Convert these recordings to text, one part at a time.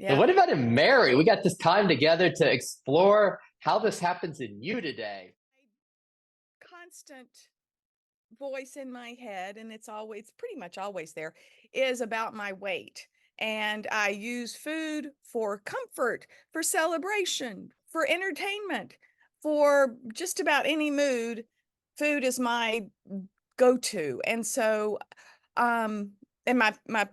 So Yeah. what about in Mary? We got this time together to explore how this happens in you today. Constant voice in my head, and it's always pretty much always there, is about my weight. And I use food for comfort, for celebration, for entertainment, for just about any mood. Food is my go-to. And so, and my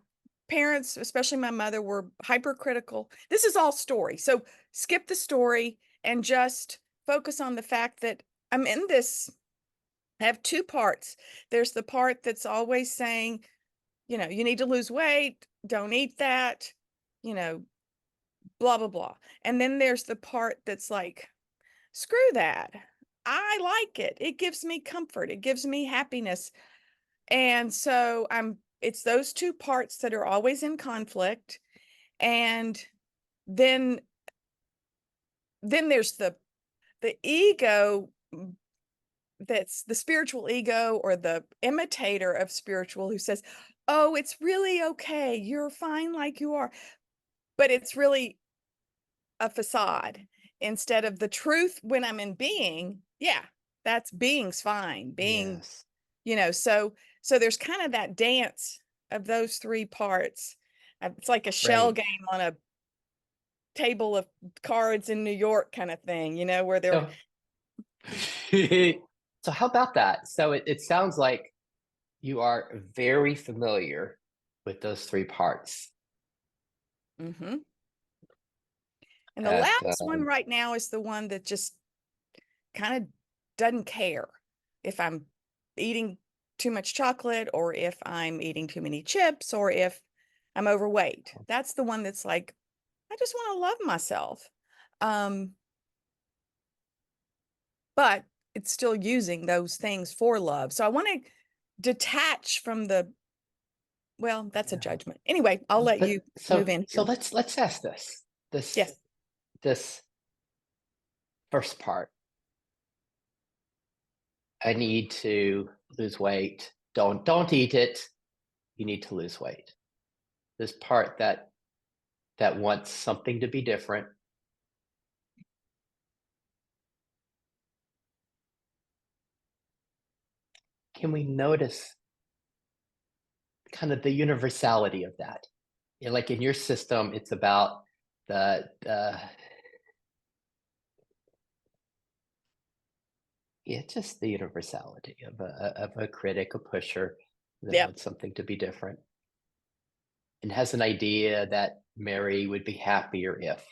parents, especially my mother, were hypercritical. This is all story. So skip the story and just focus on the fact that I'm in this. I have two parts. There's the part that's always saying, you need to lose weight, don't eat that, you know, blah, blah, blah. And then there's the part that's like, screw that. I like it. It gives me comfort. It gives me happiness. And so it's those two parts that are always in conflict. And then there's the ego, that's the spiritual ego or the imitator of spiritual, who says, "Oh, it's really okay. You're fine like you are." But it's really a facade instead of the truth when I'm in being. Yeah, that's being's fine. Being, Yes. so there's kind of that dance of those three parts. It's like a shell Great. game on a table of cards in New York kind of thing, where they're. So, so how about that? So it sounds like you are very familiar with those three parts. Mhm. And the At last one right now is the one that just kind of doesn't care if I'm eating too much chocolate or if I'm eating too many chips or if I'm overweight. That's the one that's like, I just want to love myself. Um, but it's still using those things for love. So I want to detach from well, that's a yeah. judgment. Anyway, I'll let But you move in so here. let's ask this this Yes. this first part. I need to lose weight. Don't eat it. You need to lose weight. This part that wants something to be different. Can we notice kind of the universality of that? Like in your system, it's about the yeah, just the universality of a critic, a pusher that Yep. wants something to be different and has an idea that Mary would be happier if.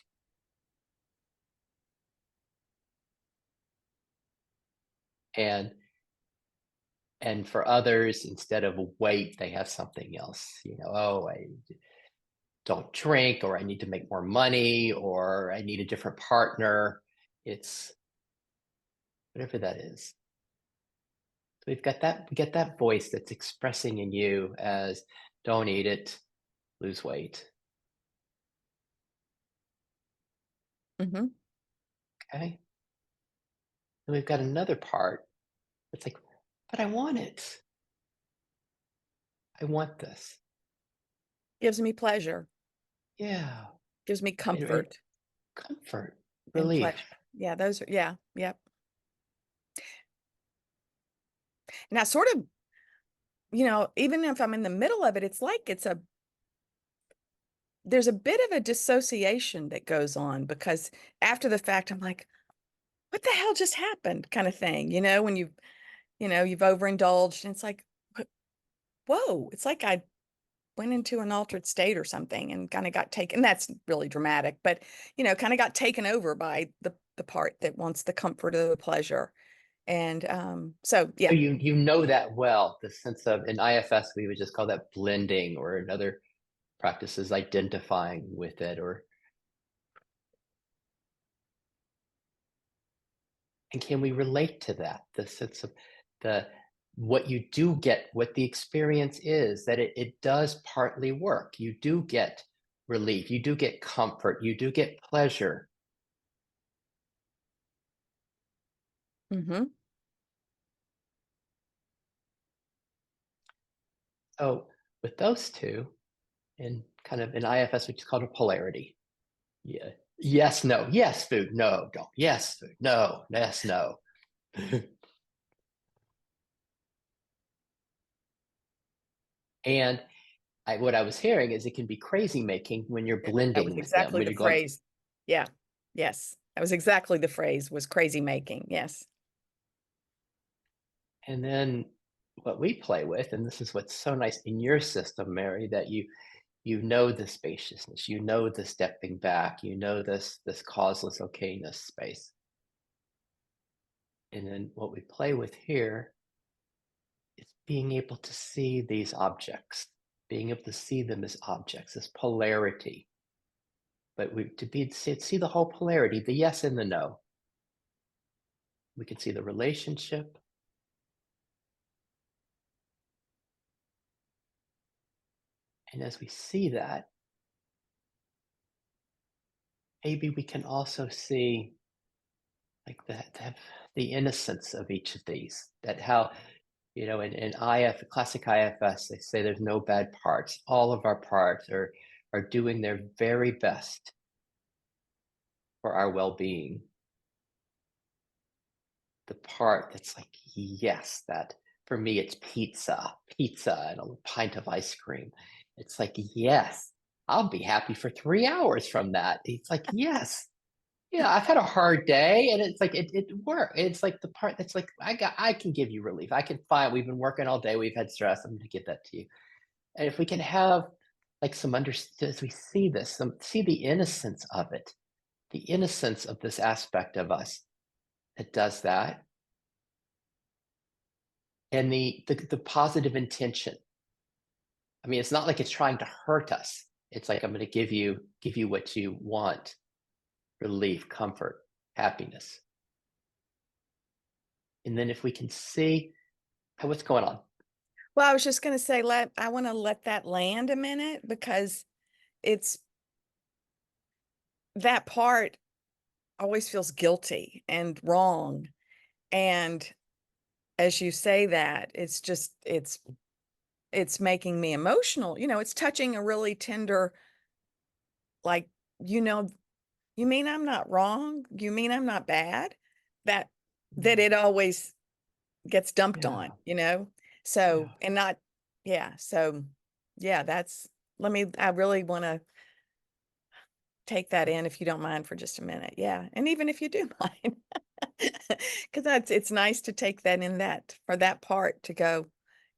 And and for others, instead of weight, they have something else. Oh, I don't drink, or I need to make more money, or I need a different partner. It's whatever that is. So we get that voice that's expressing in you as don't eat it, lose weight. Hmm. Okay. And we've got another part that's like, but I want it. I want this. Gives me pleasure, Yeah. gives me And comfort comfort, and relief. pleasure. Yeah, those are, yeah, yep. And I sort of, even if I'm in the middle of it, it's like there's a bit of a dissociation that goes on because after the fact, I'm like, what the hell just happened? Kind of thing, when you've overindulged and it's like, whoa, it's like I went into an altered state or something and kind of got taken. That's really dramatic, but kind of got taken over by the part that wants the comfort of the pleasure. And so So yeah. you know that well, the sense of in IFS we would just call that blending, or in other practices identifying with it, or and can we relate to that? The sense of the what you do get, what the experience is, that it does partly work. You do get relief, you do get comfort, you do get pleasure. Hmm. So with those two, in kind of in IFS, which is called a polarity. Yeah. Yes, no. Yes, food. No, don't. Yes, food. No. Yes, no. And what I was hearing is it can be crazy making when you're That was blending with them, exactly when the you're going, phrase. Yeah. Yes. That was exactly the phrase, was crazy making. Yes. and then what we play with, and this is what's so nice in your system, Mary, that you know the spaciousness, you know the stepping back, you know this causeless okayness space. And then what we play with here is being able to see these objects, being able to see them as objects, this polarity. But we to be see the whole polarity, the yes and the no. We can see the relationship, and as we see that, maybe we can also see like the innocence of each of these. That how in IF classic IFS they say there's no bad parts. All of our parts are doing their very best for our well-being. The part that's like, yes, that for me, it's pizza and a pint of ice cream. It's like, yes, I'll be happy for 3 hours from that. It's like, yes, yeah, I've had a hard day and it's like, it worked. It's like the part that's like, I can give you relief. I can find, we've been working all day. We've had stress. I'm going to give that to you. And if we can have like some understand, as we see this, see the innocence of it, the innocence of this aspect of us that does that, and the positive intention. I mean, it's not like it's trying to hurt us. It's like I'm going to give you what you want: relief, comfort, happiness. And then if we can see what's going on. Well, I was just going to say, I want to let that land a minute because it's that part always feels guilty and wrong. And as you say that, it's making me emotional. It's touching a really tender, like, you know, you mean I'm not wrong? You mean I'm not bad? That that Mm, it always gets dumped on, yeah, So, yeah. and not, yeah. So, yeah, I really want to take that in if you don't mind for just a minute. Yeah. And even if you do mind, because it's nice to take that in that for that part to go,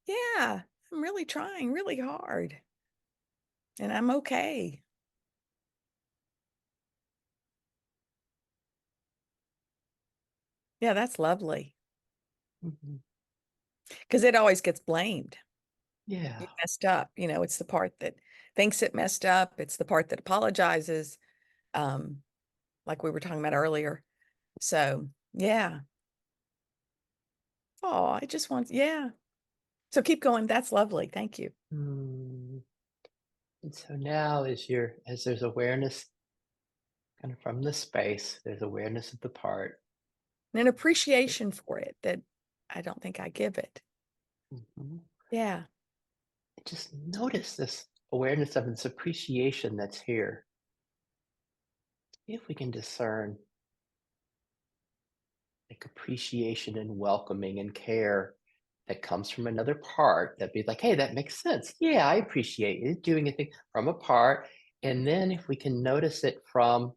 yeah, I'm really trying really hard and I'm okay. Yeah, that's lovely Mhm. because it always gets blamed. You Yeah. messed up. It's the part that thinks it messed up. It's the part that apologizes, um, like we were talking about earlier. So, yeah. Oh, I just want, yeah. So keep going. That's lovely. Thank you. Mm. And so now as there's awareness kind of from the space, there's awareness of the part. And an appreciation for it that I don't think I give it. Mhm. Yeah. Just notice this awareness of this appreciation that's here. If we can discern like appreciation and welcoming and care that comes from another part, that be like, hey, that makes sense. Yeah, I appreciate it doing a thing from a part. And then if we can notice it from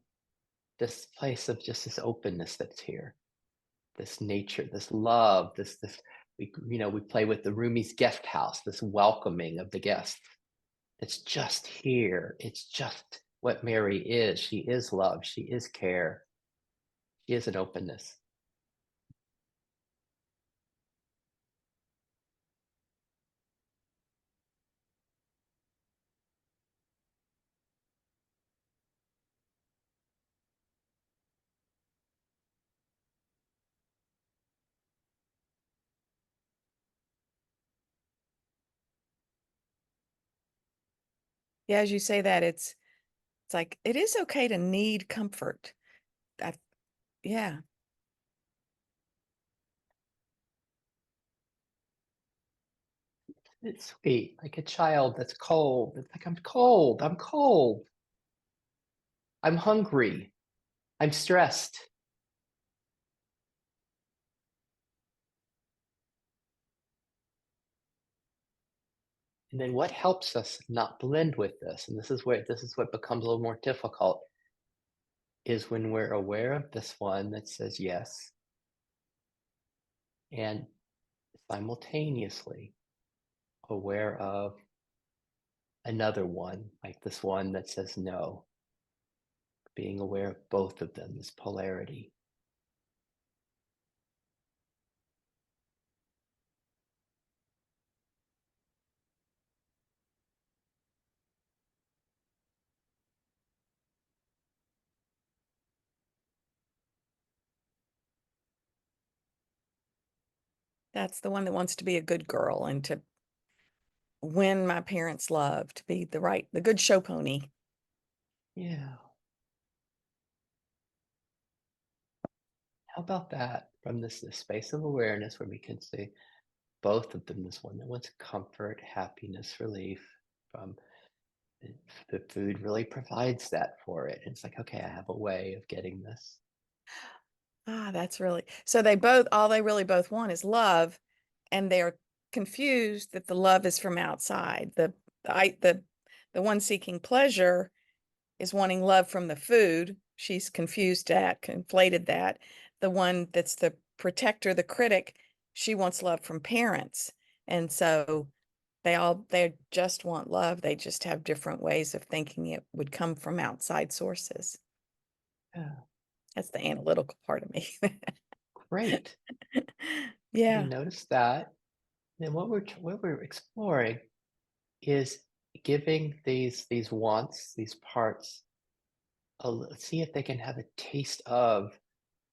this place of just this openness that's here, this nature, this love, this we play with the roomie's guest house, this welcoming of the guests. It's just here. It's just what Mary is. She is love. She is care. She is an openness. Yeah. As you say that, it's like, it is okay to need comfort. I, yeah. It's sweet, like a child that's cold. It's like, I'm cold. I'm cold. I'm hungry. I'm stressed. And then what helps us not blend with this, and this is what becomes a little more difficult, is when we're aware of this one that says yes, and simultaneously aware of another one, like this one that says no, being aware of both of them, this polarity. That's the one that wants to be a good girl and to win my parents' love, to be the good show pony. Yeah. How about that from this space of awareness where we can see both of them, this one that wants comfort, happiness, relief from the the food really provides that for it. It's like, okay, I have a way of getting this. Ah, that's really so they both all they really both want is love, and they're confused that the love is from outside. I the one seeking pleasure is wanting love from the food. She's conflated that. The one that's the protector, the critic, she wants love from parents. And so they just want love. They just have different ways of thinking it would come from outside sources. Yeah, That's the analytical part of me. great. We Yeah. notice that. Then what we're exploring is giving these wants, these parts, see if they can have a taste of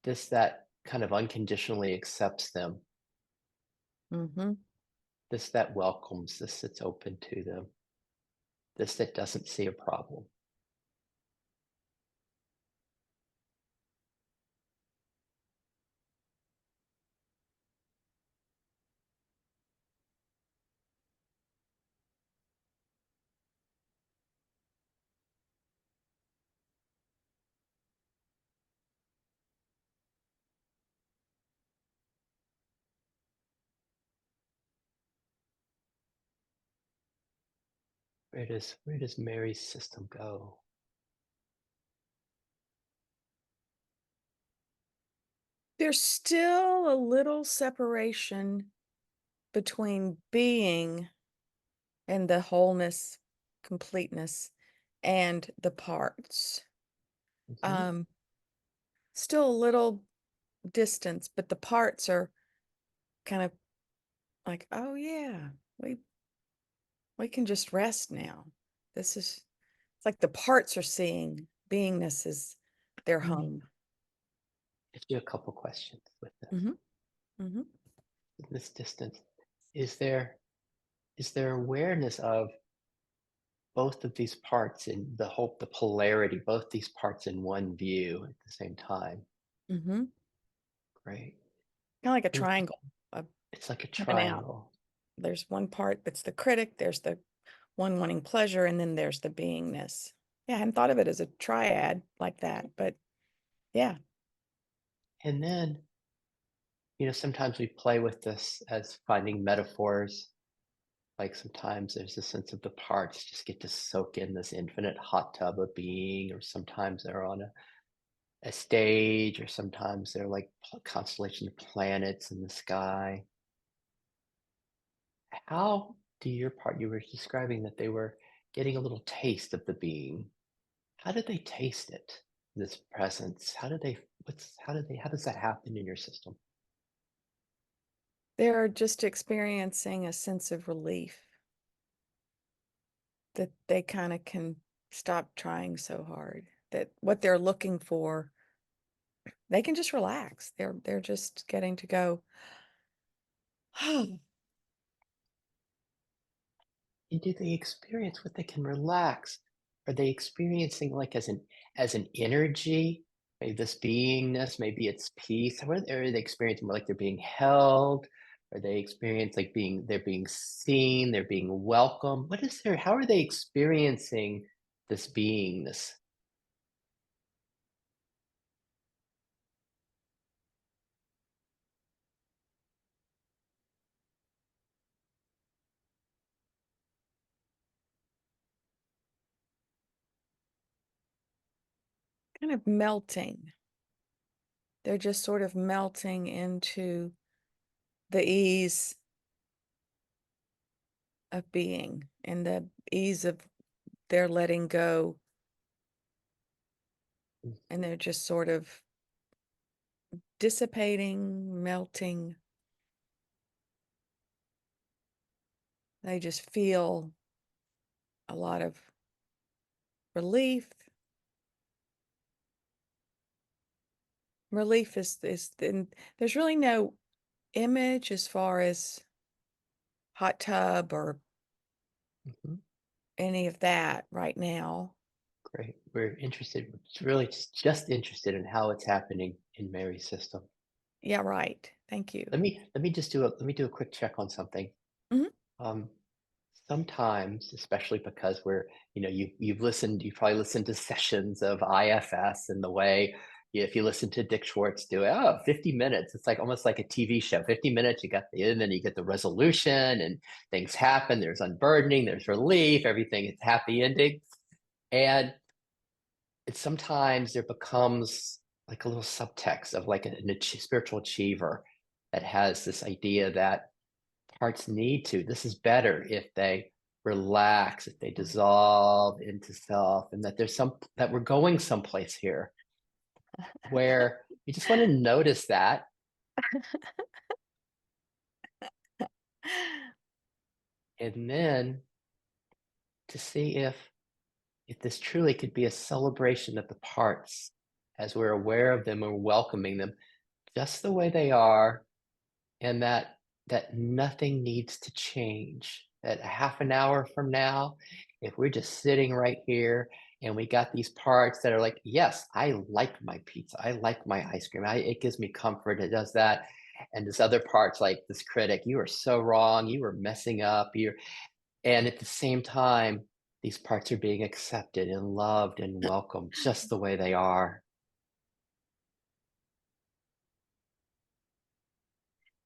this that kind of unconditionally accepts them, Hmm. this that welcomes, this that's open to them, this that doesn't see a problem. Where does Mary's system go? There's still a little separation between being and the wholeness, completeness, and the parts. Mhm. Um, Still a little distance, but the parts are kind of like, oh yeah, we we can just rest now. This is it's like the parts are seeing beingness is their Let me home. ask you a couple questions with this. Hmm. Hmm. In this distance, is there awareness of both of these parts in the polarity, both these parts in one view at the same time? Hmm. Great. Kind of like a And triangle uh, it's like a coming out. triangle. There's one part that's the critic, there's the one wanting pleasure, and then there's the beingness. Yeah, I hadn't thought of it as a triad like that, but yeah. And then, sometimes we play with this as finding metaphors. Like sometimes there's a sense of the parts just get to soak in this infinite hot tub of being, or sometimes they're on a stage, or sometimes they're like constellation of planets in the sky. How do your part, you were describing that they were getting a little taste of the being. How did they taste it? This presence. How does that happen in your system? They're just experiencing a sense of relief that they kind of can stop trying so hard. That what they're looking for, they can just relax. They're just getting to go, oh, And do they experience what they can relax? Are they experiencing like as an energy? Maybe this beingness, maybe it's peace. Or are they experiencing more like they're being held? Are they experience like they're being seen, they're being welcome? How are they experiencing this beingness? kind of melting. They're just sort of melting into the ease of being and the ease of their letting go. And they're just sort of dissipating, melting. They just feel a lot of relief. Relief is and there's really no image as far as hot tub or Mhm. any of that right now. Great. We're interested, really just interested in how it's happening in Mary's system. Yeah, right. Thank you. Let me do a quick check on something. Mhm. Um, Sometimes, especially because you've probably listened to sessions of IFS and the way, if you listen to Dick Schwartz do it, 50 minutes, it's like almost like a TV show. 50 minutes, you got the end, and you get the resolution, and things happen. There's unburdening, there's relief, everything is happy ending. And sometimes there becomes like a little subtext of like spiritual achiever that has this idea that parts need to. This is better if they relax, if they dissolve into self, and that we're going someplace here where you just want to notice that, and then to see if this truly could be a celebration of the parts as we're aware of them and welcoming them just the way they are, and that nothing needs to change. That half an hour from now, if we're just sitting right here and we got these parts that are like, yes, I like my pizza, I like my ice cream, it gives me comfort, it does that. And this other parts like this critic, you are so wrong, you are messing up, and at the same time, these parts are being accepted and loved and welcomed just the way they are.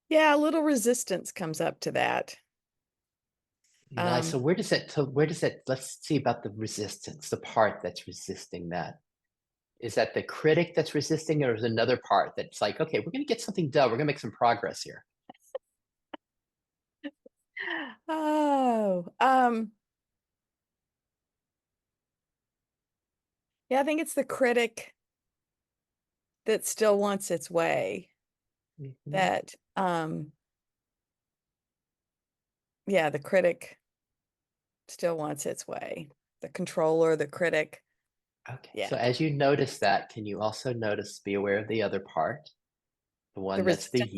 Yeah, a little resistance comes up to that. Nice. Um, So let's see about the resistance, the part that's resisting that. Is that the critic that's resisting, or is another part that's like, okay, we're going to get something done. We're going to make some progress here. oh, yeah, I think it's the critic that still wants its way. Mhm. That, yeah, the critic still wants its way. The controller, the critic. Okay. Yeah, So as you notice that, can you also be aware of the other part? The the one that's the resistance.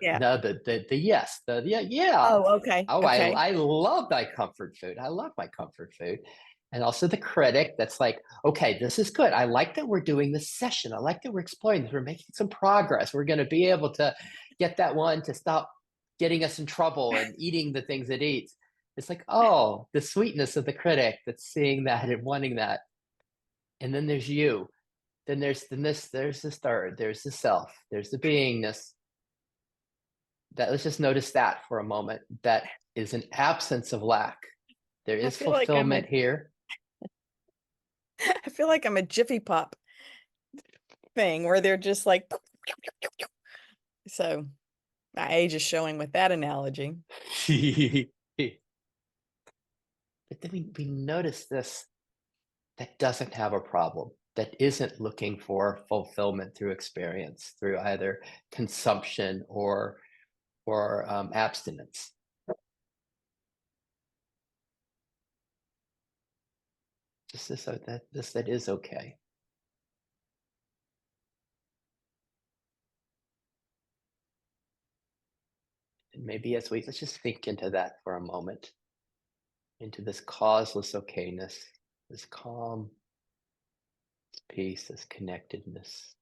yeah, Yeah. the yes, yeah. Oh, okay. Oh, Okay. I love my comfort food. I love my comfort food. And also the critic that's like, okay, this is good. I like that we're doing this session. I like that we're exploring this. We're making some progress. We're going to be able to get that one to stop getting us in trouble and eating the things it eats. It's like, oh, the sweetness of the critic that's seeing that and wanting that. And then there's you. There's this third, there's the self, there's the beingness. That let's just notice that for a moment. That is an absence of lack. There I is feel like I'm a fulfillment here. I feel like I'm a Jiffy Pop thing where they're just like so my age is showing with that analogy. But then we notice this that doesn't have a problem, that isn't looking for fulfillment through experience, through either consumption or abstinence. Just this that is okay. And maybe as we let's just think into that for a moment, into this causeless okayness, this calm, this peace, this connectedness,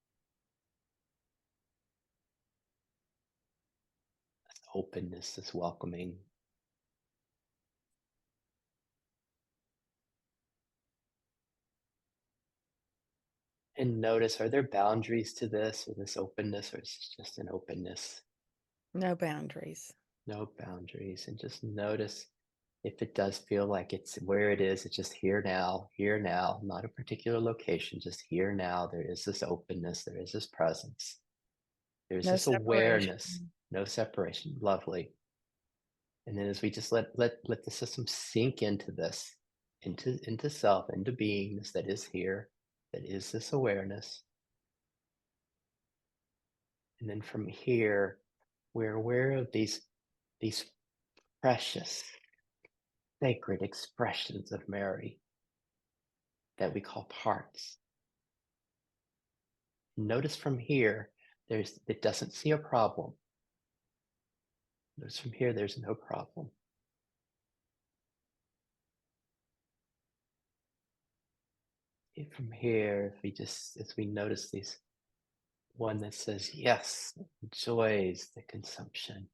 this openness, this welcoming. And notice, are there boundaries to this or this openness, or is it just an openness? No boundaries. No boundaries. And just notice if it does feel like it's where it is, it's just here now, not a particular location, just here now. There is this openness, there is this presence, there's No this awareness, separation. no separation. Lovely. And then as we just let the system sink into this, into self, into beingness that is here, that is this awareness. And then from here, we're aware of these precious, sacred expressions of Mary that we call parts. Notice from here, it doesn't see a problem. Notice from here, there's no problem. From here, if we just as we notice these one that says yes, enjoys the consumption.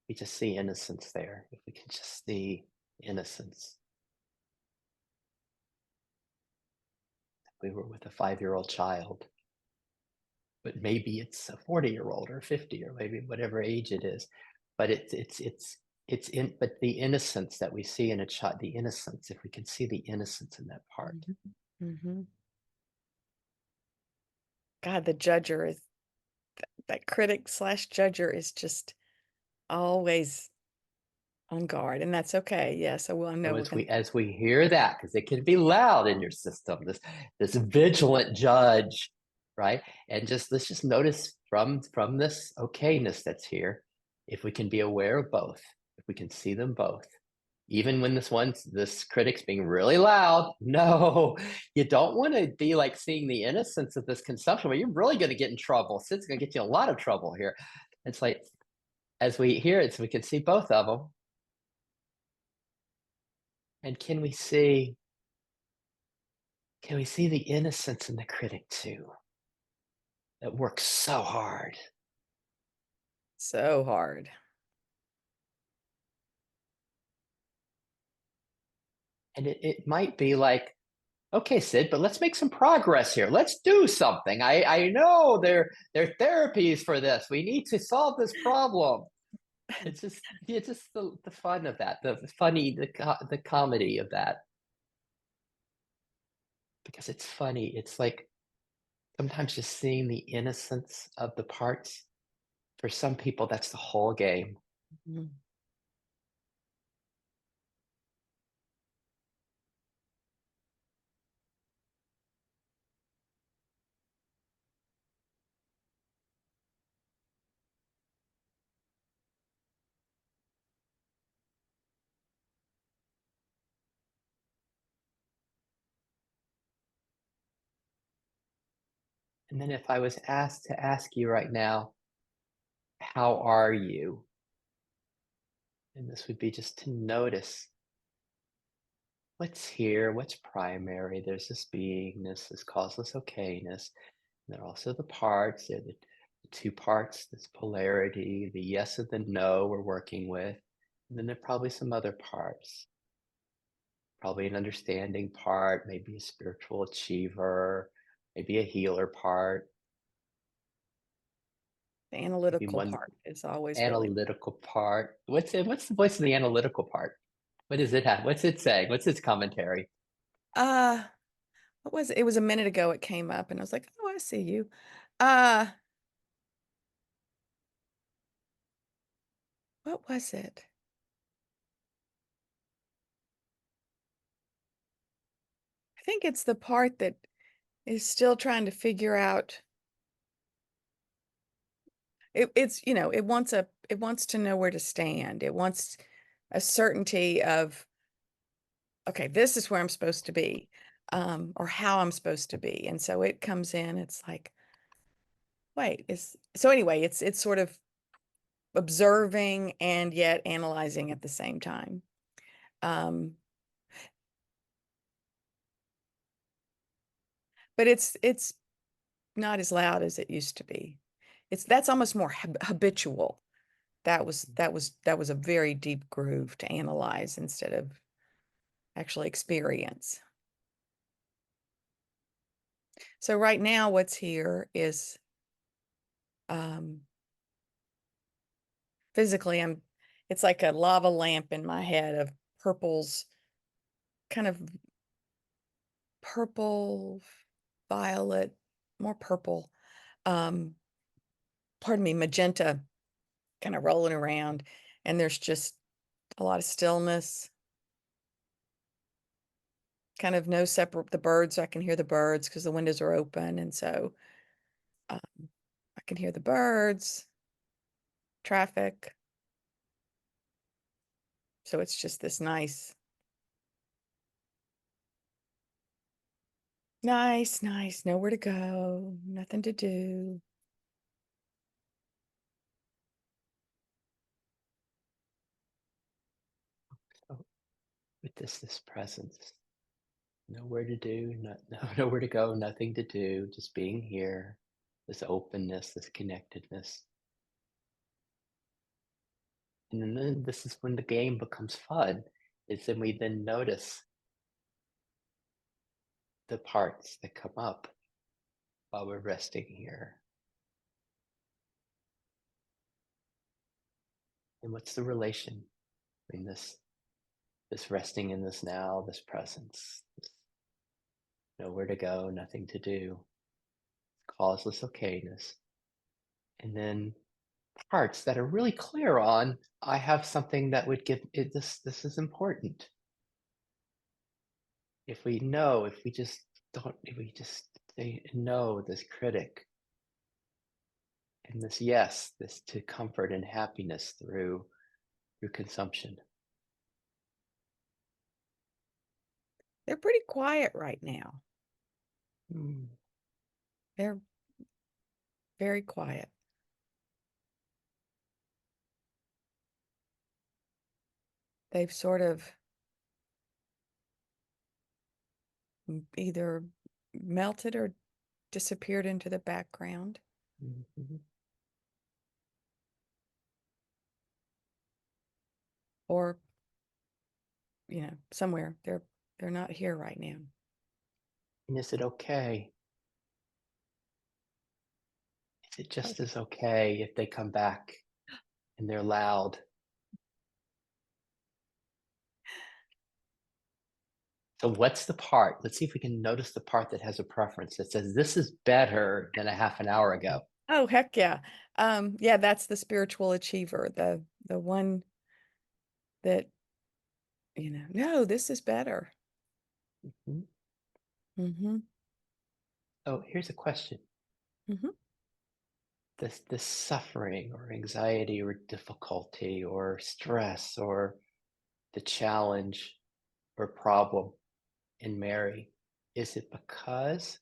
We just see innocence there. If we can just see innocence. We were with a 5-year-old child, but maybe it's a 40-year-old or 50 or maybe whatever age it is. But it's in but the innocence that we see in a child, the innocence, if we can see the innocence in that part. Mhm. God, the judger is that critic slash judger is just always on guard, and that's okay. Yes, I will. I know So we're gonna. as we hear that, because it can be loud in your system, this vigilant judge, right? And just let's just notice from this okayness that's here, if we can be aware of both, if we can see them both, even when this critic's being really loud. No, you don't want to be like seeing the innocence of this consumption, but you're really going to get in trouble. It's going to get you in a lot of trouble here. It's like as we hear it, so we can see both of them. And can we see the innocence in the critic too? That works so hard. So hard. And it might be like, okay, Sid, but let's make some progress here. Let's do something. I know there are therapies for this. We need to solve this problem. It's just the fun of that, the funny, the comedy of that. Because it's funny. It's like sometimes just seeing the innocence of the parts. For some people, that's the whole game. Mhm. And then if I was asked to ask you right now, how are you? And this would be just to notice what's here, what's primary. There's this beingness, this causeless okayness. And then also the parts, they're the two parts, this polarity, the yes and the no we're working with. And then there are probably some other parts, probably an understanding part, maybe a spiritual achiever, maybe a healer part, The maybe analytical one part is always really. analytical part. What's the voice of the analytical part? What does it have? What's it saying? What's its commentary? Uh, what was it? It was a minute ago it came up and I was like, "Oh, I see you." Uh, what was it? I think it's the part that is still trying to figure out it's, it wants to know where to stand. It wants a certainty of, okay, this is where I'm supposed to be, or how I'm supposed to be. And so it comes in, it's like, wait, is so anyway, it's sort of observing and yet analyzing at the same time. Um, but it's not as loud as it used to be. That's almost more habitual. That was a very deep groove to analyze instead of actually experience. So right now, what's here is um, physically, It's like a lava lamp in my head of purples, kind of purple, violet, more purple, um, pardon me, magenta, kind of rolling around, and there's just a lot of stillness, kind of no separate the birds. I can hear the birds because the windows are open, and so um, I can hear the birds, traffic. So it's just this nice, nowhere to go, nothing to do. So with this presence, nowhere to do, nowhere to go, nothing to do, just being here, this openness, this connectedness. And then this is when the game becomes fun, is then we then notice the parts that come up while we're resting here. And what's the relation between this resting in this now, this presence, this nowhere to go, nothing to do, causeless okayness, and then parts that are really clear on, I have something that would give it this is important. If we know, if we just don't, if we just say no, this critic, and this yes, this to comfort and happiness through consumption. They're pretty quiet right now. Mm, They're very quiet. They've sort of either melted or disappeared into the background, mhm. or somewhere. They're not here right now. And is it okay? Is it Oh, just as okay if they come back and they're loud? So what's the part? Let's see if we can notice the part that has a preference that says this is better than a half an hour ago. oh, heck yeah. Yeah, that's the spiritual achiever, the one that, no, this is better. Mhm. Mm-hmm. Oh, here's a question. Mm-hmm. This suffering or anxiety or difficulty or stress or the challenge or problem in Mary, is it because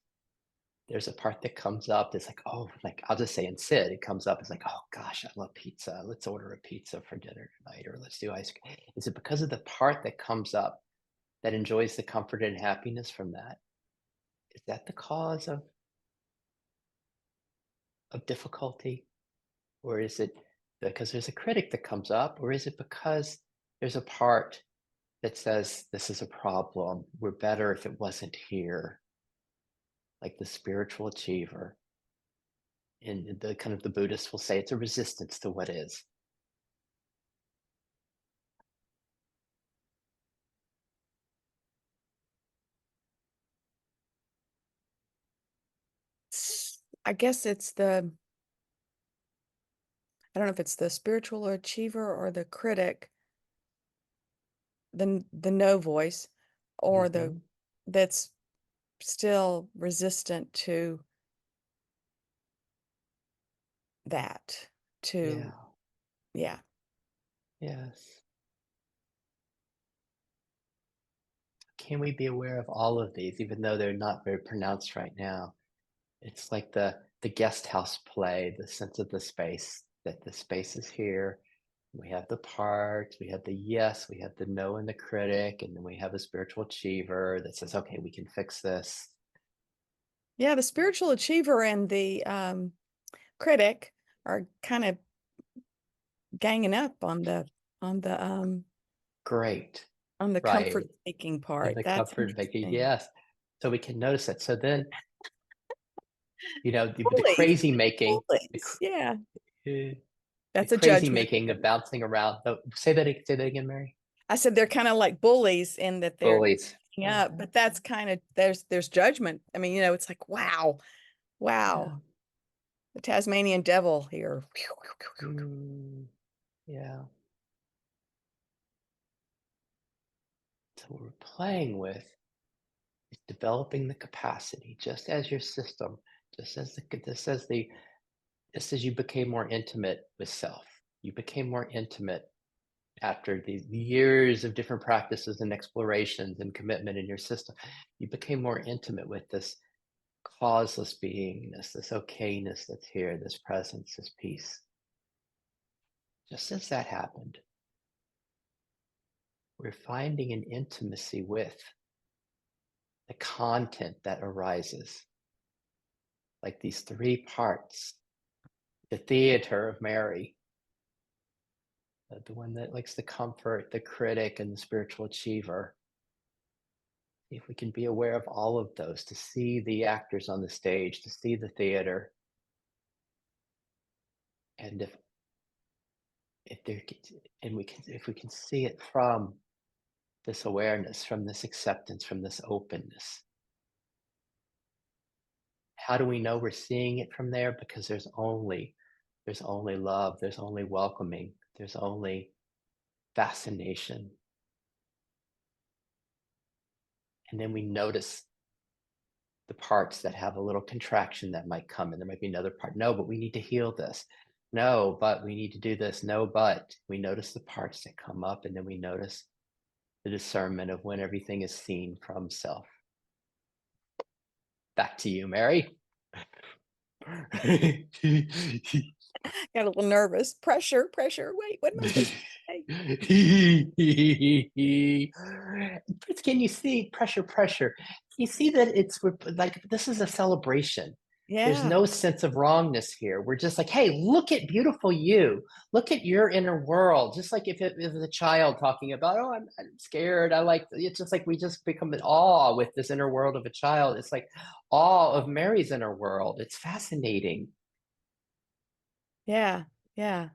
there's a part that comes up that's like, oh, like I'll just say in Sid, it comes up, it's like, oh gosh, I love pizza. Let's order a pizza for dinner tonight, or let's do ice cream. Is it because of the part that comes up that enjoys the comfort and happiness from that? Is that the cause of difficulty? Or is it because there's a critic that comes up? Or is it because there's a part that says, this is a problem. We're better if it wasn't here, like the spiritual achiever. And the kind of the Buddhists will say it's a resistance to what is. I guess I don't know if it's the spiritual achiever or the critic, the no voice, or the Hmm. that's still resistant to that, to, Yeah. yeah. Yes. Can we be aware of all of these, even though they're not very pronounced right now? It's like the guest house play, the sense of the space, that the space is here. We have the parts, we have the yes, we have the no and the critic, and then we have a spiritual achiever that says, okay, we can fix this. Yeah, the spiritual achiever and the critic are kind of ganging up on the um Great. on the comfort Right. seeking And part. the That's comfort making, interesting. yes. So we can notice it. So then, the Pulleys, crazy making, the, pulleys, yeah. The That's a crazy judgment. making of bouncing around. Say that again, Mary. I said they're kind of like bullies in that they're Bullies. up, but that's kind of there's judgment. I mean, it's like wow, Yeah. wow, the Tasmanian devil here. Mm, yeah. So what we're playing with is developing the capacity, just as your system, just as just as you became more intimate with self, you became more intimate after these years of different practices and explorations and commitment in your system. You became more intimate with this causeless beingness, this okayness that's here, this presence, this peace. Just as that happened, we're finding an intimacy with the content that arises, like these three parts: the theater of Mary, the one that likes the comfort, the critic, and the spiritual achiever. If we can be aware of all of those, to see the actors on the stage, to see the theater, and if there and we can if we can see it from this awareness, from this acceptance, from this openness. How do we know we're seeing it from there? Because there's only love, there's only welcoming, there's only fascination. And then we notice the parts that have a little contraction that might come, and there might be another part. No, but we need to heal this. No, but we need to do this. No, but we notice the parts that come up, and then we notice the discernment of when everything is seen from self. Back to you, Mary. Got a little nervous. Pressure, pressure. Wait, what am I supposed to say? Can you see pressure? You see that it's like this is a celebration. There's Yeah, no sense of wrongness here. We're just like, hey, look at beautiful you. Look at your inner world. Just like if it was a child talking about, oh, I'm scared. It's just like we just become in awe with this inner world of a child. It's like awe of Mary's inner world. It's fascinating. yeah, yeah.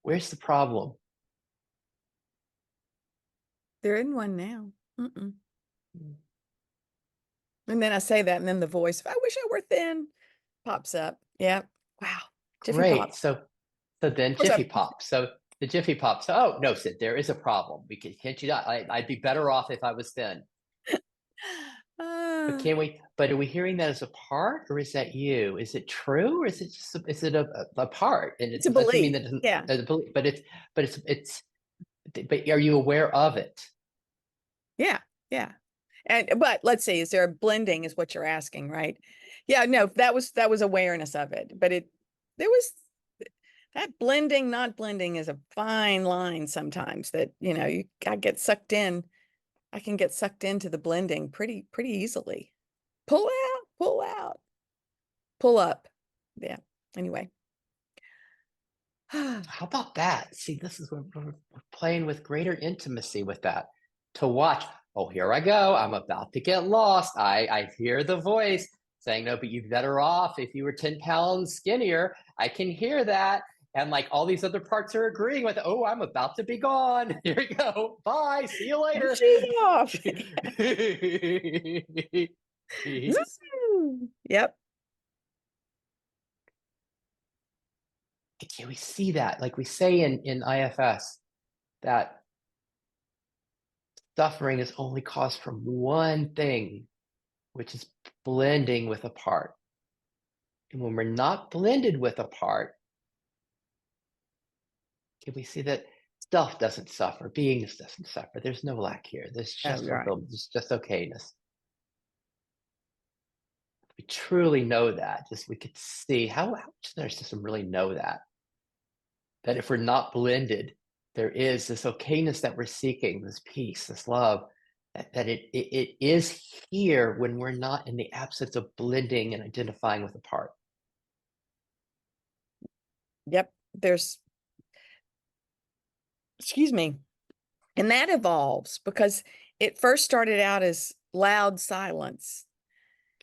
Where's the problem? There isn't one now. Mm-mm. And then I say that, and then the voice, I wish I were thin, pops up. Yeah. Wow. Jiffy Great. Pop. So then What's Jiffy up? Pop. So the Jiffy Pop. So, oh no, Sid, there is a problem. We could hint you that I'd be better off if I was thin. But Uh, can we? But are we hearing that as a part, or is that you? Is it true, or is it just is it a part? And it's it a doesn't mean belief. that it doesn't Yeah. a belief, but it's but are you aware of it? Yeah. Yeah. But let's see, is there a blending is what you're asking, right? Yeah, no, that was awareness of it. But there was that blending, not blending is a fine line sometimes that, I get sucked in. I can get sucked into the blending pretty easily. Pull out, pull out, pull up. Yeah. Anyway. How about that? See, this is where we're playing with greater intimacy with that. To watch, oh, here I go. I'm about to get lost. I hear the voice saying, no, but you're better off if you were 10 pounds skinnier. I can hear that. And like all these other parts are agreeing with, oh, I'm about to be gone. Here we go. Bye. See you And later. she's off. Zoo. Yep. Can we see that? Like we say in IFS, that suffering is only caused from one thing, which is blending with a part. And when we're not blended with a part, can we see that self doesn't suffer, beingness doesn't suffer? There's no lack here. There's Oh, just right. fulfillment. There's just okayness. We truly know that. Just we could see how much does our system really know that? That if we're not blended, there is this okayness that we're seeking, this peace, this love, that it is here when we're not in the absence of blending and identifying with a part. Yep. There's excuse me, and that evolves because it first started out as loud silence.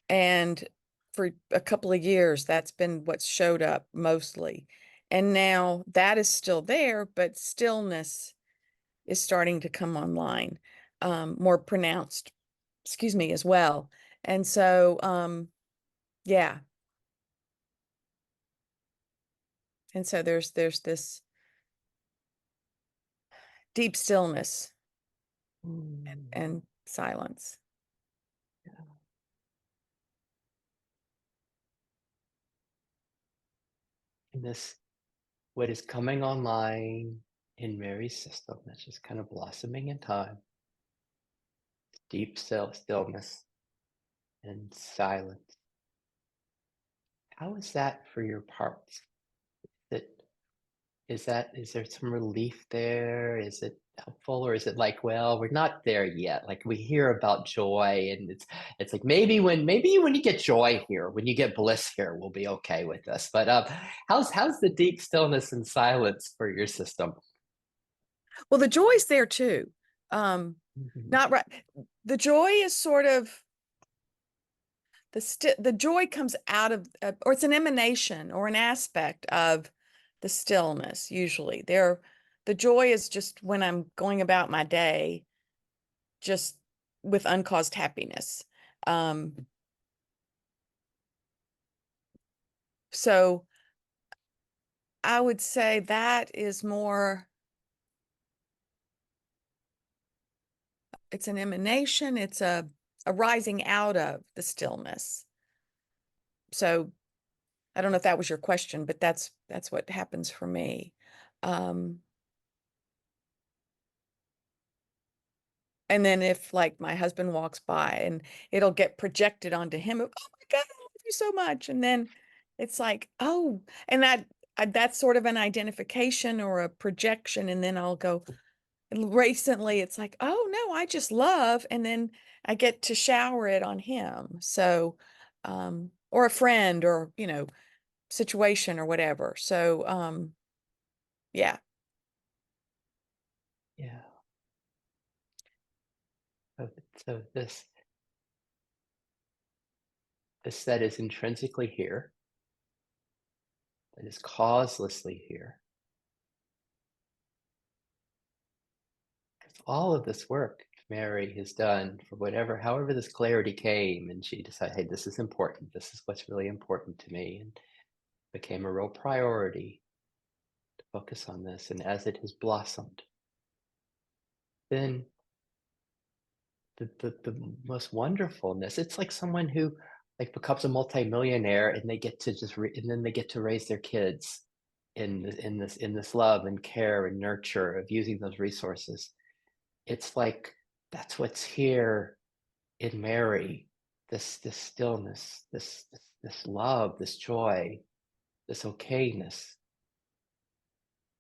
And for a couple of years, that's been what showed up mostly. And now that is still there, but stillness is starting to come online, more pronounced, excuse me, as well. And so, yeah. And so there's this deep stillness Mm, and silence. and this, what is coming online in Mary's system that's just kind of blossoming in time, deep stillness and silence. How is that for your parts? That is there some relief there? Is it helpful, or is it like, well, we're not there yet? Like we hear about joy, and it's like maybe when you get joy here, when you get bliss here, we'll be okay with this. But how's the deep stillness and silence for your system? Well, the joy's there too. Um, Mhm. not right. The joy is sort of the joy comes out of, or it's an emanation or an aspect of the stillness. Usually, the joy is just when I'm going about my day, just with uncaused happiness. Um, so I would say that is more. It's an emanation. It's a rising out of the stillness. So I don't know if that was your question, but that's what happens for me. Um, and then if like my husband walks by and it'll get projected onto him, oh my God, I love you so much. And then it's like, oh, and that's sort of an identification or a projection. And then I'll go, and recently it's like, oh no, I just love, and then I get to shower it on him. So, or a friend or, situation or whatever. So, yeah. Yeah. So, so this that is intrinsically here, that is causelessly here. It's all of this work Mary has done for whatever, however this clarity came, and she decided, hey, this is important. This is what's really important to me, and became a real priority to focus on this. And as it has blossomed, then the most wonderfulness. It's like someone who like becomes a multimillionaire, and they get to and then they get to raise their kids in this love and care and nurture of using those resources. It's like that's what's here in Mary, this stillness, this love, this joy, this okayness.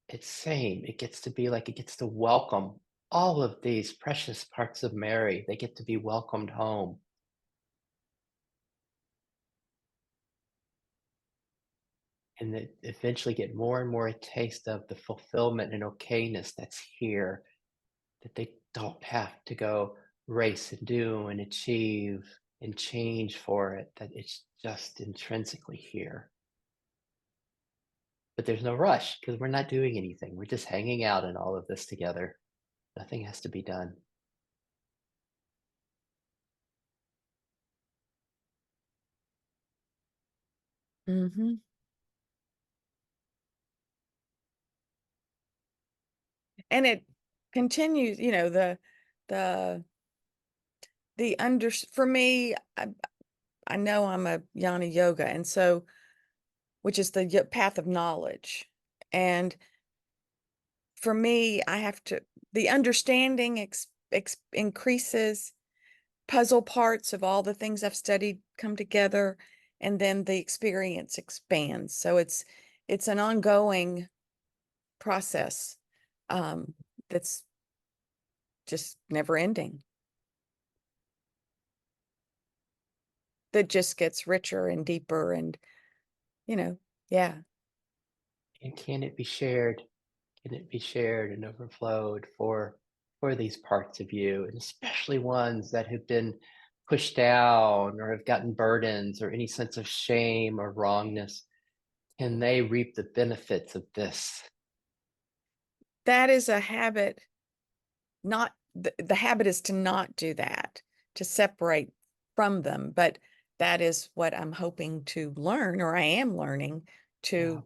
It's same. It gets to be like it gets to welcome all of these precious parts of Mary. They get to be welcomed home, and they eventually get more and more a taste of the fulfillment and okayness that's here, that they don't have to go race and do and achieve and change for it, that it's just intrinsically here. But there's no rush because we're not doing anything. We're just hanging out in all of this together. Nothing has to be done. Hmm. And it continues, the, for me, I know I'm a Jnana yoga. And so, which is the path of knowledge. And for me, the understanding increases, puzzle parts of all the things I've studied come together, and then the experience expands. So it's an ongoing process, that's just never ending, that just gets richer and deeper and, you know, yeah. And can it be shared? can it be shared and overflowed for these parts of you, and especially ones that have been pushed down or have gotten burdens or any sense of shame or wrongness? Can they reap the benefits of this? That is a habit, not the habit is to not do that, to separate from them. But that is what I'm hoping to learn, or I am learning Yeah,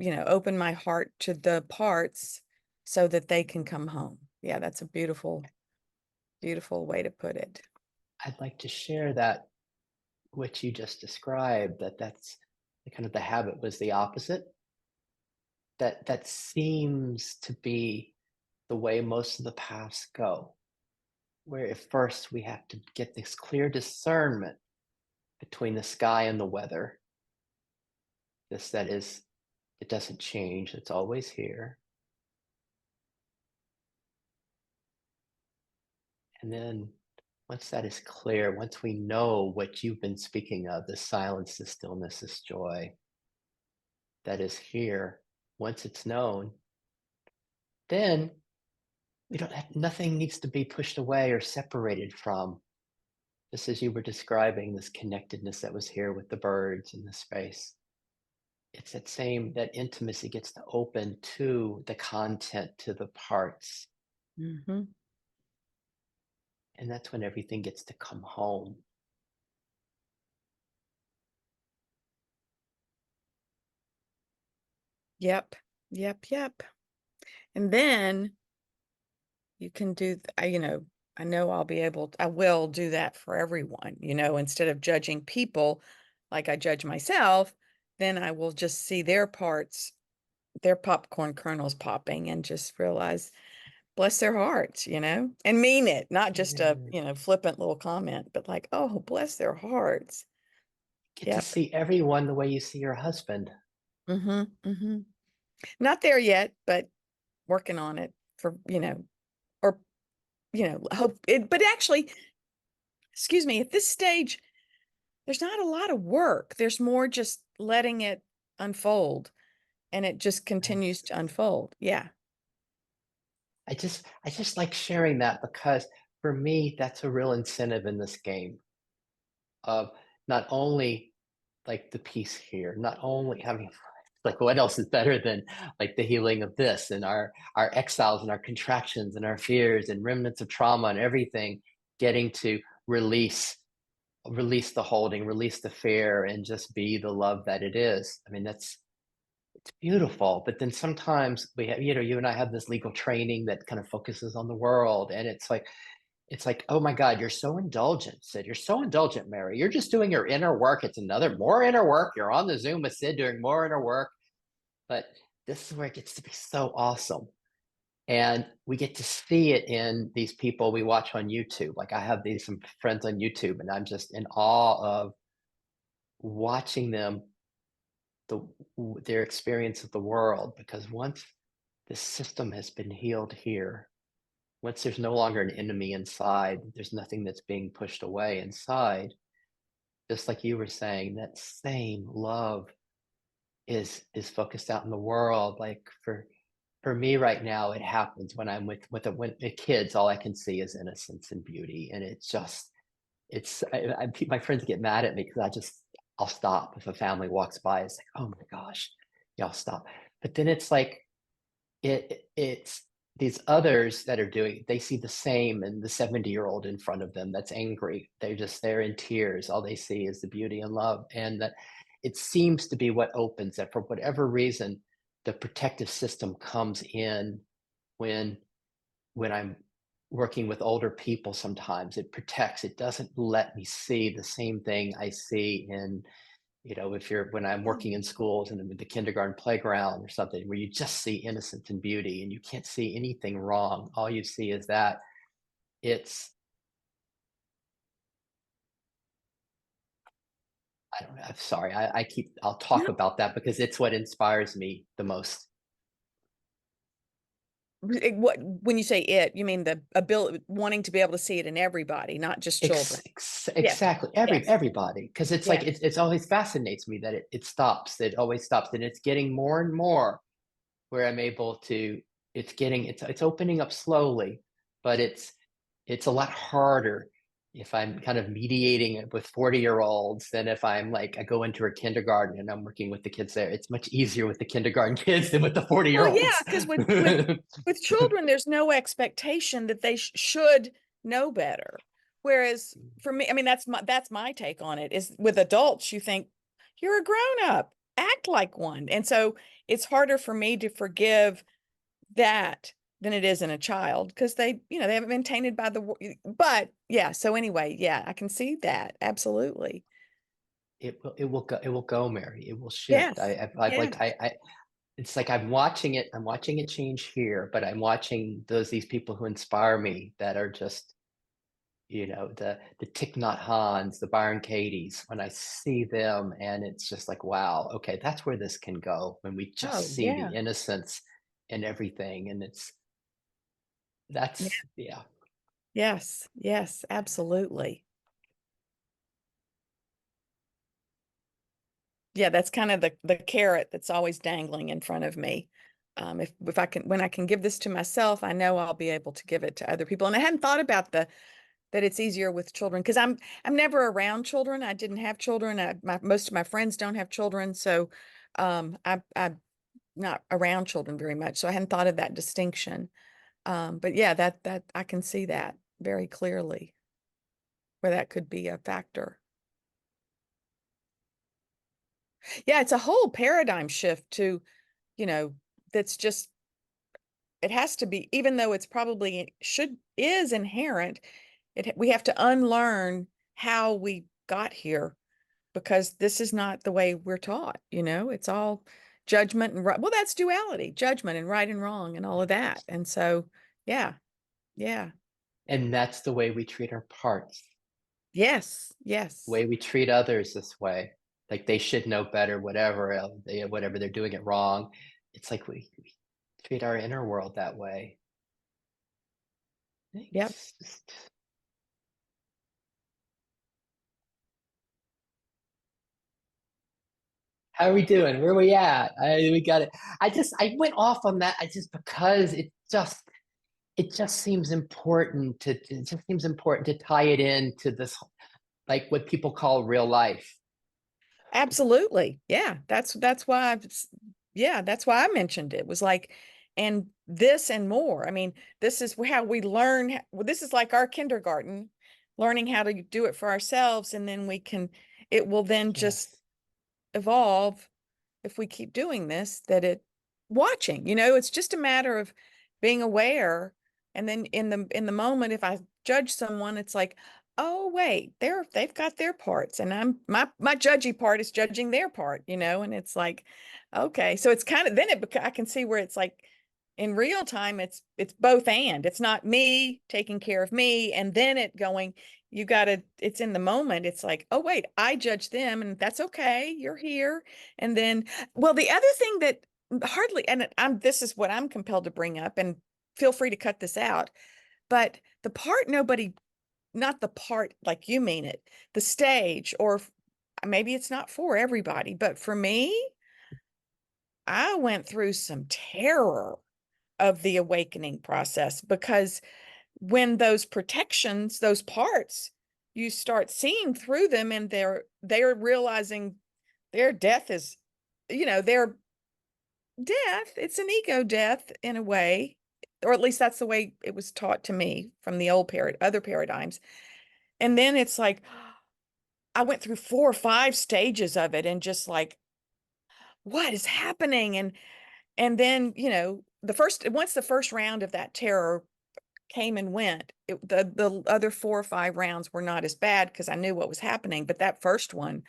to, open my heart to the parts so that they can come home. Yeah, that's a beautiful, beautiful way to put it. I'd like to share that what you just described, that's the kind of the habit was the opposite. That seems to be the way most of the paths go, where at first we have to get this clear discernment between the sky and the weather. This that is, it doesn't change, it's always here. And then once that is clear, once we know what you've been speaking of, the silence, the stillness, this joy that is here, once it's known, then we don't have, nothing needs to be pushed away or separated from. Just as you were describing this connectedness that was here with the birds and the space. It's that same, that intimacy gets to open to the content, to the parts. Hmm. And that's when everything gets to come home. Yep. Yep. Yep. And then you can do, I know I will do that for everyone, instead of judging people like I judge myself, then I will just see their parts, their popcorn kernels popping, and just realize, bless their hearts, and mean it, not just a, Yeah. flippant little comment, but like, oh, bless their hearts. Get to Yep. see everyone the way you see your husband. Hmm. Hmm. Not there yet, but working on it for, or, hope it, but actually, excuse me, at this stage, there's not a lot of work. There's more just letting it unfold, and it just continues Nice. to unfold. Yeah. I just like sharing that because for me, that's a real incentive in this game of not only like the peace here, not only, I mean, like what else is better than like the healing of this and our exiles and our contractions and our fears and remnants of trauma and everything, getting to release the holding, release the fear, and just be the love that it is. I mean, that's, it's beautiful. But then sometimes we have, you and I have this legal training that kind of focuses on the world, and it's like, oh my God, you're so indulgent, Sid. You're so indulgent, Mary. You're just doing your inner work. It's another more inner work. You're on the Zoom with Sid doing more inner work. But this is where it gets to be so awesome. And we get to see it in these people we watch on YouTube. Like I have these some friends on YouTube, and I'm just in awe of watching them, the their experience of the world. Because once this system has been healed here, once there's no longer an enemy inside, there's nothing that's being pushed away inside. Just like you were saying, that same love is focused out in the world. Like for me right now, it happens when I'm with the kids. All I can see is innocence and beauty, and it's just my friends get mad at me because I'll stop if a family walks by. It's like, oh my gosh, yeah, I'll stop. But then it's like it's these others that are doing, they see the same, and the 70-year-old in front of them that's angry, they're in tears, all they see is the beauty and love, and that it seems to be what opens that. For whatever reason, the protective system comes in when I'm working with older people. Sometimes it protects, it doesn't let me see the same thing I see in, if you're, when I'm working in schools and in the kindergarten playground or something, where you just see innocence and beauty and you can't see anything wrong. All you see is that it's, I don't know. I'm sorry. I'll talk about that because it's what inspires me the most. What, when you say it, you mean the ability, wanting to be able to see it in everybody, not just children. Yes. Exactly. Yes. Everybody. Because it's like, Yeah. it's always fascinates me that it stops. It always stops. And it's getting more and more. where I'm able to it's opening up slowly, but it's a lot harder if I'm kind of mediating it with 40-year-olds than if I'm like I go into a kindergarten and I'm working with the kids there. It's much easier with the kindergarten kids than with the Well, yeah, 40-year-olds. because with children, there's no expectation that they should know better. Whereas for me, I mean, that's my take on it. Is with adults, you think you're a grown up, act like one, and so it's harder for me to forgive that than it is in a child because they haven't been tainted by but yeah. So anyway, yeah, I can see that absolutely. It will go, Mary. It will shift. Yes, I've yes. like I it's like I'm watching it change here, but I'm watching these people who inspire me that are just, the Thich Nhat Hans, the Byron Katie's, when I see them and it's just like, wow, okay, that's where this can go when we just Oh, see the yeah. innocence and everything. And Yeah. yeah. Yes, yes, absolutely. Yeah, that's kind of the carrot that's always dangling in front of me. If I can when I can give this to myself, I know I'll be able to give it to other people. And I hadn't thought about the that it's easier with children because I'm never around children. I didn't have children. Most of my friends don't have children, so I'm not around children very much. So I hadn't thought of that distinction. But yeah, that I can see that very clearly where that could be a factor. Yeah, it's a whole paradigm shift to, you know, that's just it has to be, even though it's probably should is inherent, we have to unlearn how we got here because this is not the way we're taught, it's all judgment and right. Well, that's duality, judgment and right and wrong and all of that. And so, yeah, yeah, And that's the way we treat our parts, yes, the yes, way we treat others this way. Like they should know better, whatever they're doing it wrong. It's like we treat our inner world that way. yep. It's just, how are we doing? Where are we at? We got it. I went off on that. I just because it just seems important to tie it into this, like what people call real life. Absolutely. Yeah. That's why yeah, that's why I mentioned it. Was like, and this and more. I mean, this is how we learn. Well, this is like our kindergarten, learning how to do it for ourselves, and then it will then just Yes. evolve if we keep doing this, that watching, it's just a matter of being aware. And then in the moment, if I judge someone, it's like, oh wait, they've got their parts, and my judgy part is judging their part, and it's like, okay, so it's kind of then I can see where it's like in real time, it's both, and it's not me taking care of me and then it going, it's in the moment, it's like, oh wait, I judge them, and that's okay, you're here. And then, well, the other thing that hardly, and this is what I'm compelled to bring up, and feel free to cut this out, but the part nobody, not the part like you mean it, the stage, or maybe it's not for everybody, but for me, I went through some terror of the awakening process because when those protections, those parts, you start seeing through them and they're realizing their death is, their death, it's an ego death in a way, or at least that's the way it was taught to me from the other paradigms. And then it's like I went through 4 or 5 stages of it and just like, what is happening? And then, once the first round of that terror came and went, the other 4 or 5 rounds were not as bad because I knew what was happening. But that first one,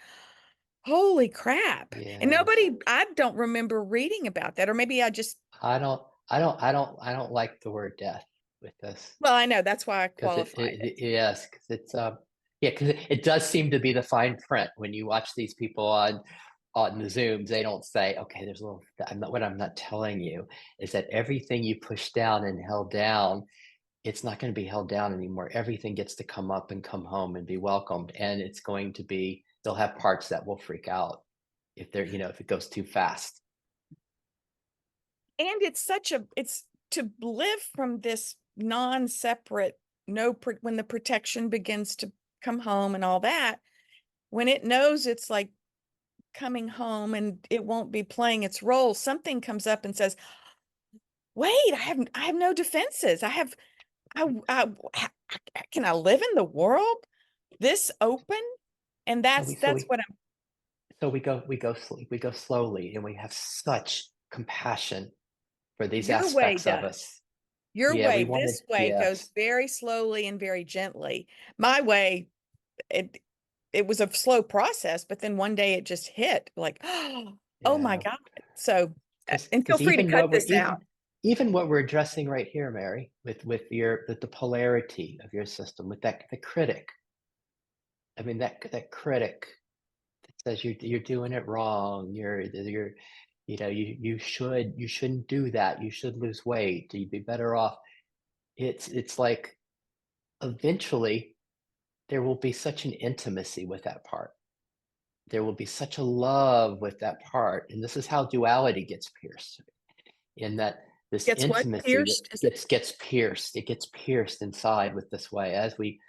holy crap. And Yes. I don't remember reading about that. Or maybe I just, I don't like the word death with this. well, I know that's why I Because qualified it. yes, because it's yeah, because it does seem to be the fine print when you watch these people on the Zooms. They don't say, okay, there's a little. What I'm not telling you is that everything you push down and held down, it's not going to be held down anymore. Everything gets to come up and come home and be welcomed, and it's going to be. They'll have parts that will freak out if it goes too fast. And it's such a it's to live from this non-separate, when the protection begins to come home and all that, when it knows it's like coming home and it won't be playing its role, something comes up and says, wait, I have no defenses. I can I live in the world this open? And So that's what I'm we go slowly, and we have such compassion for these your way aspects of does. us. Your Yeah, we way, wanted, this way goes yes, very slowly and very gently. My way, it it was a slow process, but then one day it just hit like, oh my yeah, God. So, and feel because free to even cut what we're this out. even what we're addressing right here, Mary, with the polarity of your system, with that the critic. I mean, that critic says you're doing it wrong. You're you shouldn't do that. You should lose weight. You'd be better off. It's like eventually there will be such an intimacy with that part. There will be such a love with that part, and this is how duality gets pierced. In that this Gets what intimacy pierced? Is it? gets pierced. It gets pierced inside with this way as we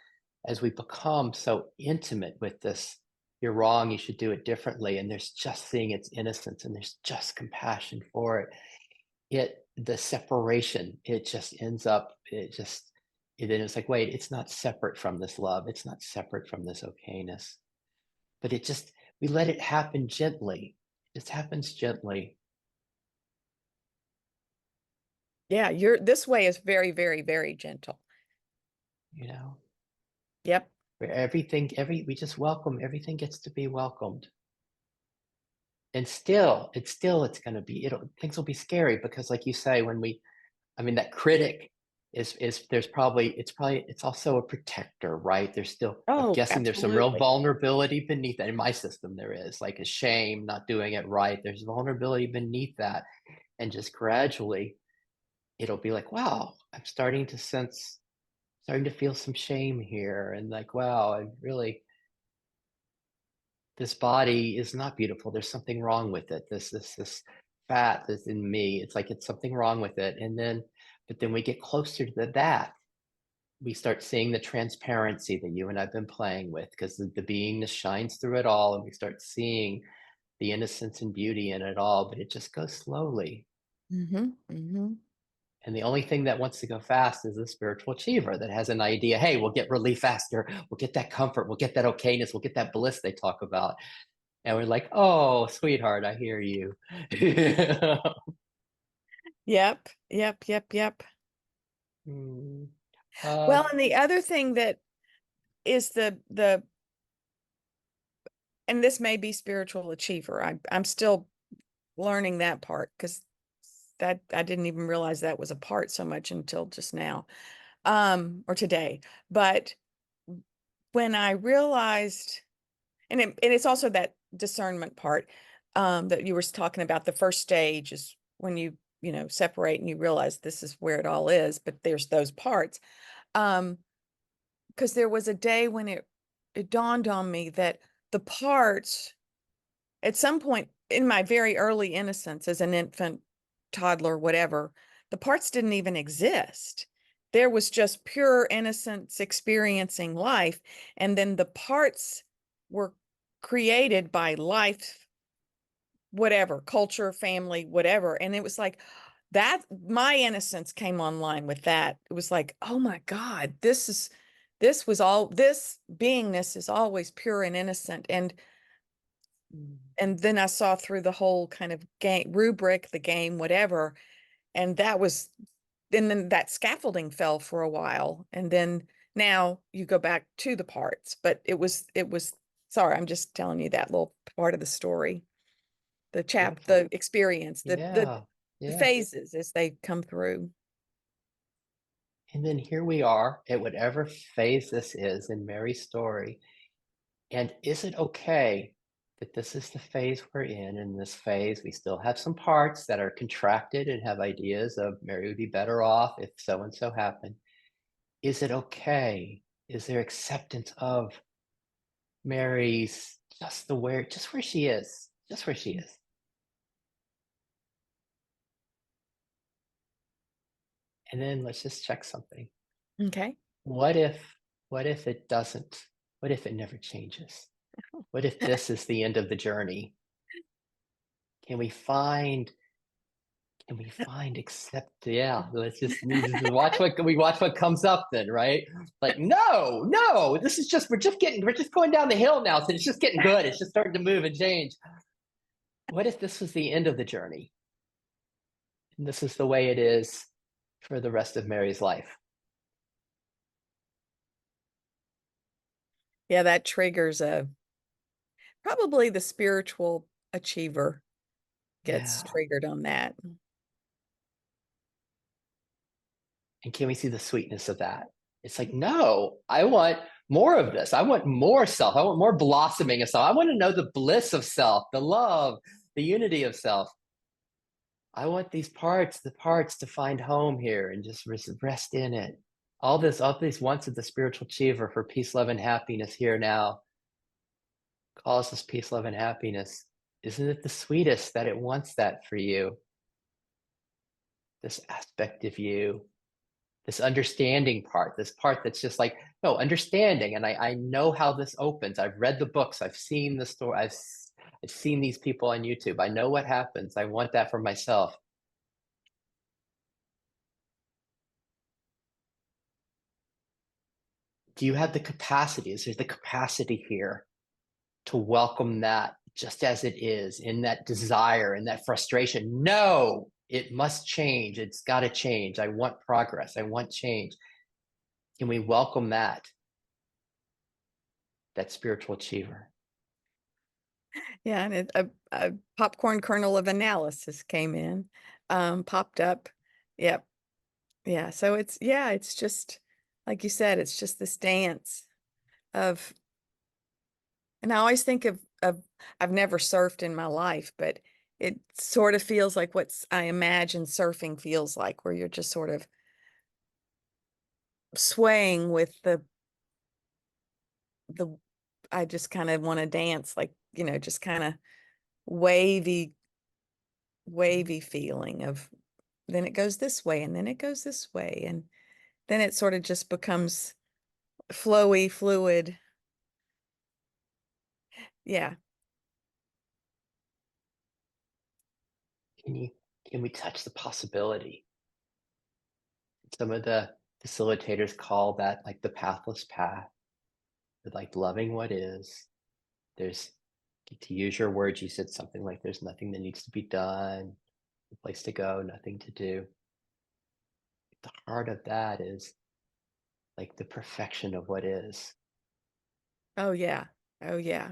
become so intimate with this. You're wrong. You should do it differently. And there's just seeing its innocence, and there's just compassion for it. The separation. It just ends up. Then it's like, wait, it's not separate from this love. It's not separate from this okayness. But we let it happen gently. It just happens gently. Yeah, this way is very, very, very gentle. You know, Yep. where we just welcome, everything gets to be welcomed. And it's going to be, things will be scary because, like you say, I mean, that critic it's also a protector, right? I'm Oh, guessing there's some real absolutely. vulnerability beneath that. In my system, there is like a shame, not doing it right. There's vulnerability beneath that. And just gradually, it'll be like, wow, starting to feel some shame here. And like, wow, this body is not beautiful. There's something wrong with it. This fat that's in me. It's like it's something wrong with it. But then we get closer to that. We start seeing the transparency that you and I've been playing with, because the beingness shines through it all, and we start seeing the innocence and beauty in it all. But it just goes slowly. Mm-hmm. Mm-hmm. And the only thing that wants to go fast is the spiritual achiever that has an idea. Hey, we'll get relief faster. We'll get that comfort. We'll get that okayness. We'll get that bliss they talk about. And we're like, oh, sweetheart, I hear you. Yep. Yep. Yep. Yep. Hmm. Well, uh, and the other thing that is and this may be spiritual achiever. I'm still learning that part because that I didn't even realize that was a part so much until just now, or today. But when I realized, and it's also that discernment part, that you were talking about. The first stage is when you separate and you realize this is where it all is, but there's those parts. Because there was a day when it dawned on me that the parts, at some point in my very early innocence as an infant, toddler, whatever, the parts didn't even exist. There was just pure innocence experiencing life. And then the parts were created by life, whatever, culture, family, whatever. And it was like that, my innocence came online with that. It was like, oh my God, this beingness is always pure and innocent. And then I saw through the whole kind of game rubric, the game, whatever. And then that scaffolding fell for a while. And then now you go back to the parts. But sorry, I'm just telling you that little part of the story, the Beautiful. experience, Yeah. the Yeah. phases as they come through. And then here we are at whatever phase this is in Mary's story. And is it okay that this is the phase we're in? In this phase, we still have some parts that are contracted and have ideas of Mary would be better off if so and so happened. Is it okay? Is there acceptance of Mary's just where she is, just where she is? And then let's just check something. Okay. What if what if it doesn't? What if it never changes? What if this is the end of the journey? Can we find accept yeah, let's just we watch what comes up then, right? Like, no, no, this is just we're just going down the hill now, so it's just getting good. It's just starting to move and change. What if this was the end of the journey? And this is the way it is for the rest of Mary's life. Yeah, that triggers probably the spiritual achiever gets Yeah. triggered on that. And can we see the sweetness of that? It's like, no, I want more of this. I want more self. I want more blossoming of self. I want to know the bliss of self, the love, the unity of self. I want these parts, the parts to find home here and just rest in it. All these wants of the spiritual achiever for peace, love, and happiness here now calls us peace, love, and happiness. Isn't it the sweetest that it wants that for you? This aspect of you, this understanding part, this part that's just like, no, understanding. And I know how this opens. I've read the books. I've seen the story. I've seen these people on YouTube. I know what happens. I want that for myself. Do you have the capacity? Is there the capacity here to welcome that just as it is, in that desire, in that frustration? No, it must change. It's got to change. I want progress. I want change. Can we welcome that spiritual achiever? Yeah, and a popcorn kernel of analysis came in, popped up. Yep. Yeah. So it's just like you said, it's just this dance of, and I always think of I've never surfed in my life, but it sort of feels like what I imagine surfing feels like, where you're just sort of swaying with the I just kind of want to dance like, just kind of wavy, wavy feeling of, then it goes this way and then it goes this way. And then it sort of just becomes flowy, fluid. Yeah. Can you can we touch the possibility? Some of the facilitators call that like the pathless path, like loving what is. There's, to use your words, you said something like there's nothing that needs to be done, a place to go, nothing to do. The heart of that is like the perfection of what is. Oh, yeah. Oh, yeah.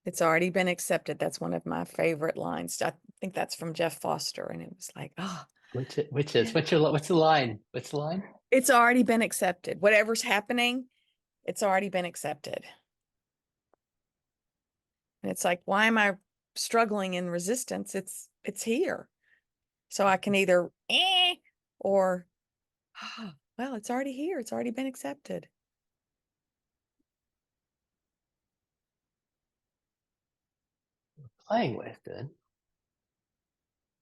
It's already been accepted. That's one of my favorite lines. I think that's from Jeff Foster. And it was like, oh, What's the line? What's the line? it's already been accepted. Whatever's happening, it's already been accepted. And it's like, why am I struggling in resistance? It's here. So I can either or, oh, well, it's already here. It's already been accepted. Playing with then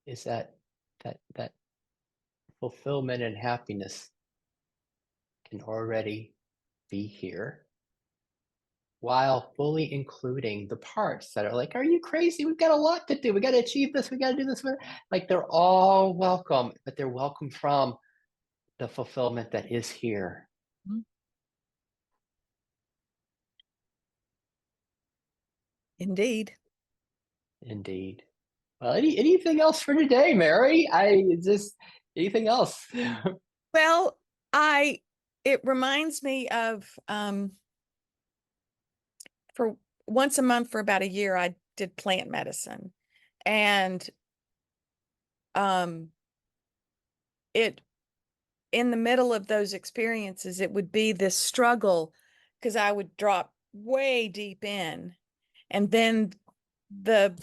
is that fulfillment and happiness can already be here while fully including the parts that are like, are you crazy? We've got a lot to do. We got to achieve this. We got to do this. Like, they're all welcome, but they're welcome from the fulfillment that is here. Indeed. Indeed. Well, anything else for today, Mary? Anything else? Well, it reminds me of, for once a month for about a year, I did plant medicine. And it in the middle of those experiences, it would be this struggle because I would drop way deep in, and then the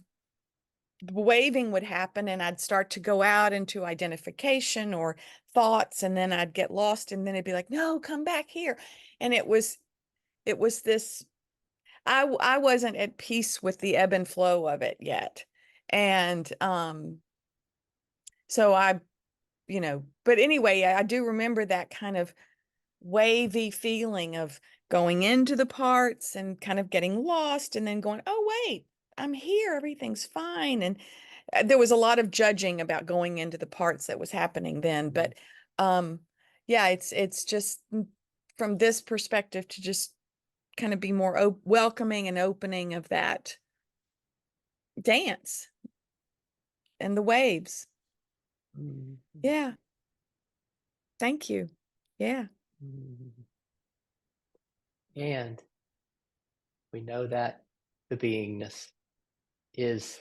waving would happen and I'd start to go out into identification or thoughts, and then I'd get lost, and then it'd be like, no, come back here. And it was this, I wasn't at peace with the ebb and flow of it yet. And So but anyway, I do remember that kind of wavy feeling of going into the parts and kind of getting lost and then going, oh, wait, I'm here. Everything's fine. And there was a lot of judging about going into the parts that was happening then. Mhm. But yeah, it's just from this perspective to just kind of be more welcoming and opening of that dance and the waves. Mhm. Yeah. Thank you. Yeah. Mhm. And we know that the beingness is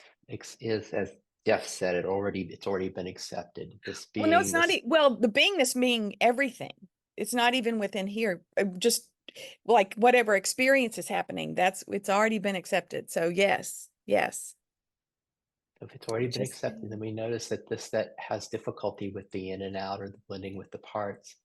is as Jeff said, it's already been accepted. This Well, no, it's not. beingness. Well, the beingness meaning everything. It's not even within here. Just like whatever experience is happening, it's already been accepted. So yes, yes. If it's already It been just accepted, then we notice that this that has difficulty with the in and out or the blending with the parts.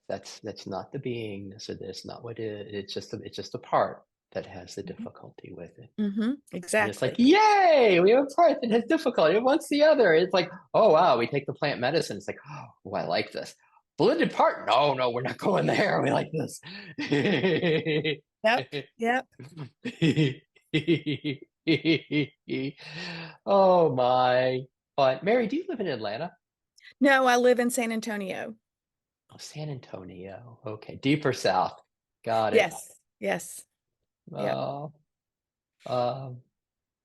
That's not the beingness, or that's not what it is. It's just a part that has the difficulty with it. And it's like, exactly. yay, we have a part that has difficulty. It wants the other. It's like, oh wow, we take the plant medicine. It's like, oh, I like this. Blended part? No, no, we're not going there. We like this. Yep. Yep. Oh my. But Mary, do you live in Atlanta? No, I live in San Antonio. Oh, San Antonio. Okay, deeper south. Got it. Yes. Yes. Yep. Oh, um,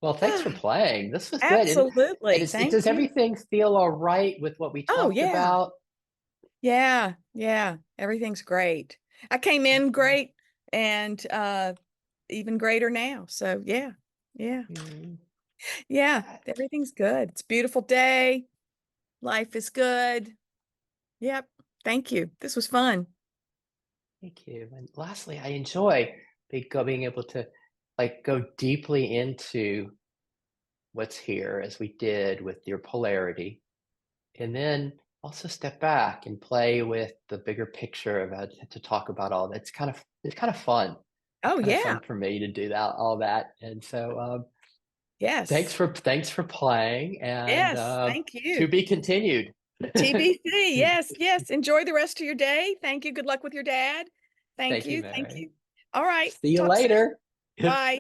well, thanks for playing. This was good. And Absolutely. does Thank you. everything feel all right with what we Oh, talked yeah. about? Yeah. Yeah. Everything's great. I came in Okay. great and even greater now. So yeah. Yeah. Mm, Yeah, God, everything's good. It's a beautiful day. Life is good. Yep. Thank you. This was fun. thank you. And lastly, I enjoy being able to like go deeply into what's here as we did with your polarity, and then also step back and play with the bigger picture of how to talk about all that. It's kind of fun. Oh, Kind of yeah. fun for me to do that all that. And so Yes. thanks for playing, and Yes. Thank to you. be continued. TBC. Yes. Yes. Enjoy the rest of your day. Thank you. Good luck with your dad. Thank Thank you, you. Thank Mary. you. All right. See you Talk soon. later. Bye.